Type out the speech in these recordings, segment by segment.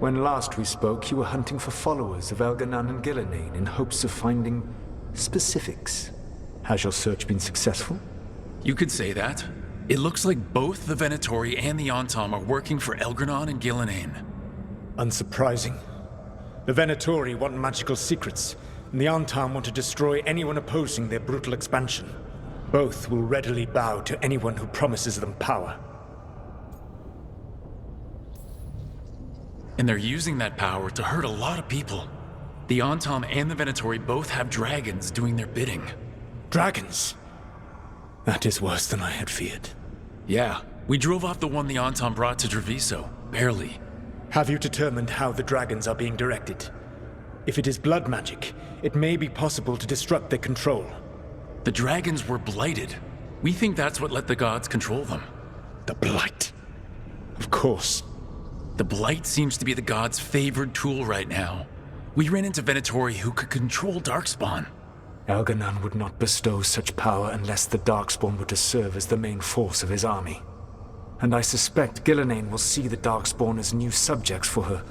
When last we spoke, you were hunting for followers of Elganan and Gillenane in hopes of finding specifics. Has your search been successful? You could say that. It looks like both the Venatori and the Antom are working for Elganon and Gillenane. Unsurprising. The Venatori want magical secrets, and the Antom want to destroy anyone opposing their brutal expansion. Both will readily bow to anyone who promises them power. And they're using that power to hurt a lot of people. The Antom and the Venatori both have dragons doing their bidding. Dragons? That is worse than I had feared. Yeah, we drove off the one the Antom brought to Treviso, barely. Have you determined how the dragons are being directed? If it is blood magic, it may be possible to disrupt their control. The dragons were blighted. We think that's what let the gods control them. The Blight. Of course. The Blight seems to be the gods' favored tool right now. We ran into Venatori who could control Darkspawn. Elganan would not bestow such power unless the Darkspawn were to serve as the main force of his army. And I suspect Gillenane will see the Darkspawn as new subjects for her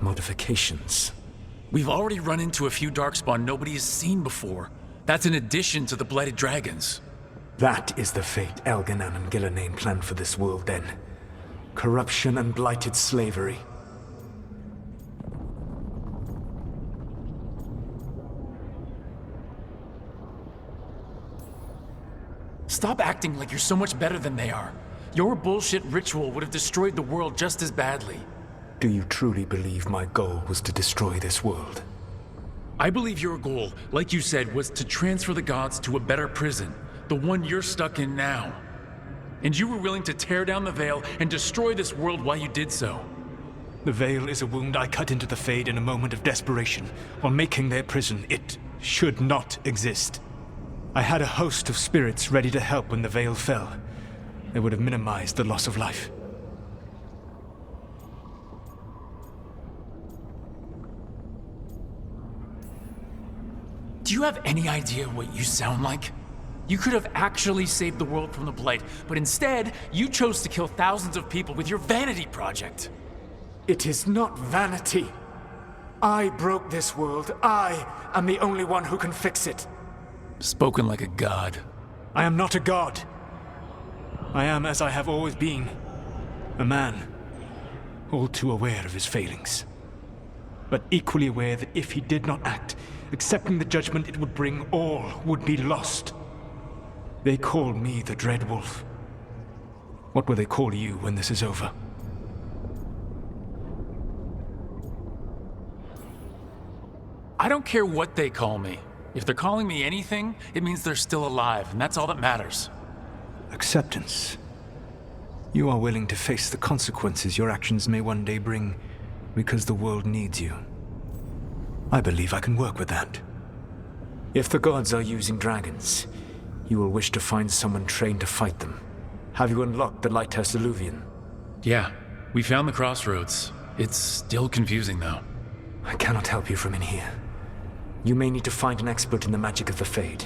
modifications. We've already run into a few Darkspawn nobody has seen before. That's in addition to the Blighted Dragons. That is the fate Elganan and Gillenane planned for this world then. Corruption and blighted slavery. Stop acting like you're so much better than they are. Your bullshit ritual would have destroyed the world just as badly. Do you truly believe my goal was to destroy this world? I believe your goal, like you said, was to transfer the gods to a better prison, the one you're stuck in now. And you were willing to tear down the Veil and destroy this world while you did so. The Veil is a wound I cut into the Fade in a moment of desperation, while making their prison. It should not exist. I had a host of spirits ready to help when the Veil fell. They would have minimized the loss of life. Do you have any idea what you sound like? You could have actually saved the world from the Blight, but instead, you chose to kill thousands of people with your vanity project. It is not vanity. I broke this world. I am the only one who can fix it. Spoken like a god. I am not a god. I am as I have always been. A man. All too aware of his failings. But equally aware that if he did not act, accepting the judgment it would bring, all would be lost. They call me the Dread Wolf. What will they call you when this is over? I don't care what they call me. If they're calling me anything, it means they're still alive, and that's all that matters. Acceptance. You are willing to face the consequences your actions may one day bring because the world needs you. I believe I can work with that. If the gods are using dragons, you will wish to find someone trained to fight them. Have you unlocked the Lighthouse Illuvian? Yeah, we found the crossroads. It's still confusing, though. I cannot help you from in here. You may need to find an expert in the magic of the Fade.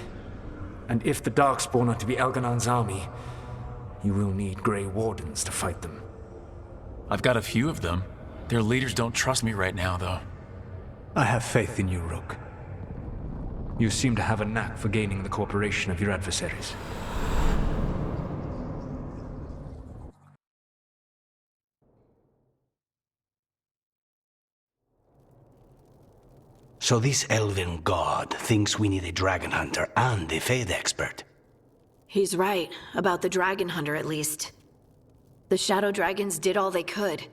And if the Darkspawn are to be Elganan's army, you will need Grey Wardens to fight them. I've got a few of them. Their leaders don't trust me right now, though. I have faith in you, Rook. You seem to have a knack for gaining the cooperation of your adversaries. So this elven god thinks we need a dragon hunter and a Fade expert. He's right, about the dragon hunter at least. The shadow dragons did all they could.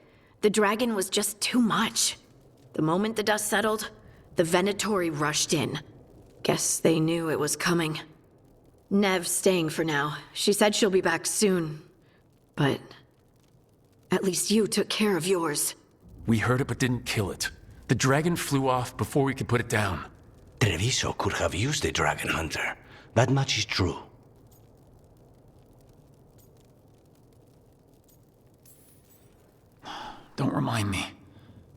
The dragon was just too much. The moment the dust settled, the Venatori rushed in. Guess they knew it was coming. Nev's staying for now. She said she'll be back soon. But at least you took care of yours. We heard it but didn't kill it. The dragon flew off before we could put it down. Treviso could have used a dragon hunter. That much is true. Don't remind me.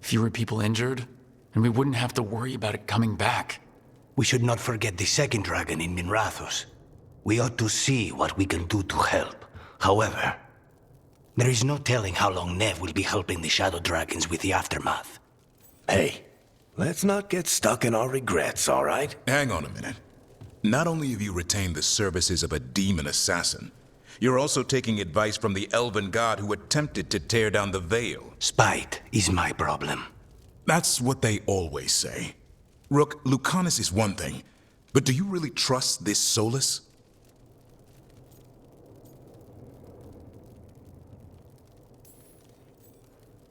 Fewer people injured, and we wouldn't have to worry about it coming back. We should not forget the second dragon in Minrathos. We ought to see what we can do to help. However, There is no telling how long Nev will be helping the Shadow Dragons with the aftermath. Hey, let's not get stuck in our regrets, all right? Hang on a minute. Not only have you retained the services of a demon assassin, you're also taking advice from the elven god who attempted to tear down the Veil. Spite is my problem. That's what they always say. Rook, Lucanus is one thing, but do you really trust this Solas?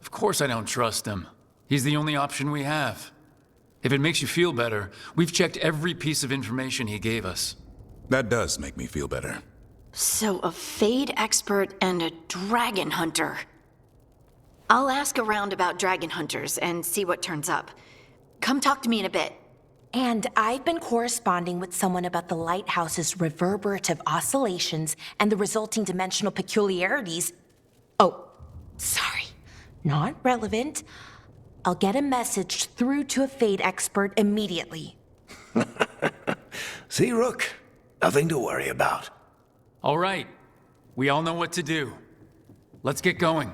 Of course I don't trust him. He's the only option we have. If it makes you feel better, we've checked every piece of information he gave us. That does make me feel better. So, a Fade expert and a dragon hunter. I'll ask around about dragon hunters and see what turns up. Come talk to me in a bit. And I've been corresponding with someone about the lighthouse's reverberative oscillations and the resulting dimensional peculiarities. Oh, sorry. Not relevant. I'll get a message through to a Fade expert immediately. See, Rook? Nothing to worry about. All right. We all know what to do. Let's get going.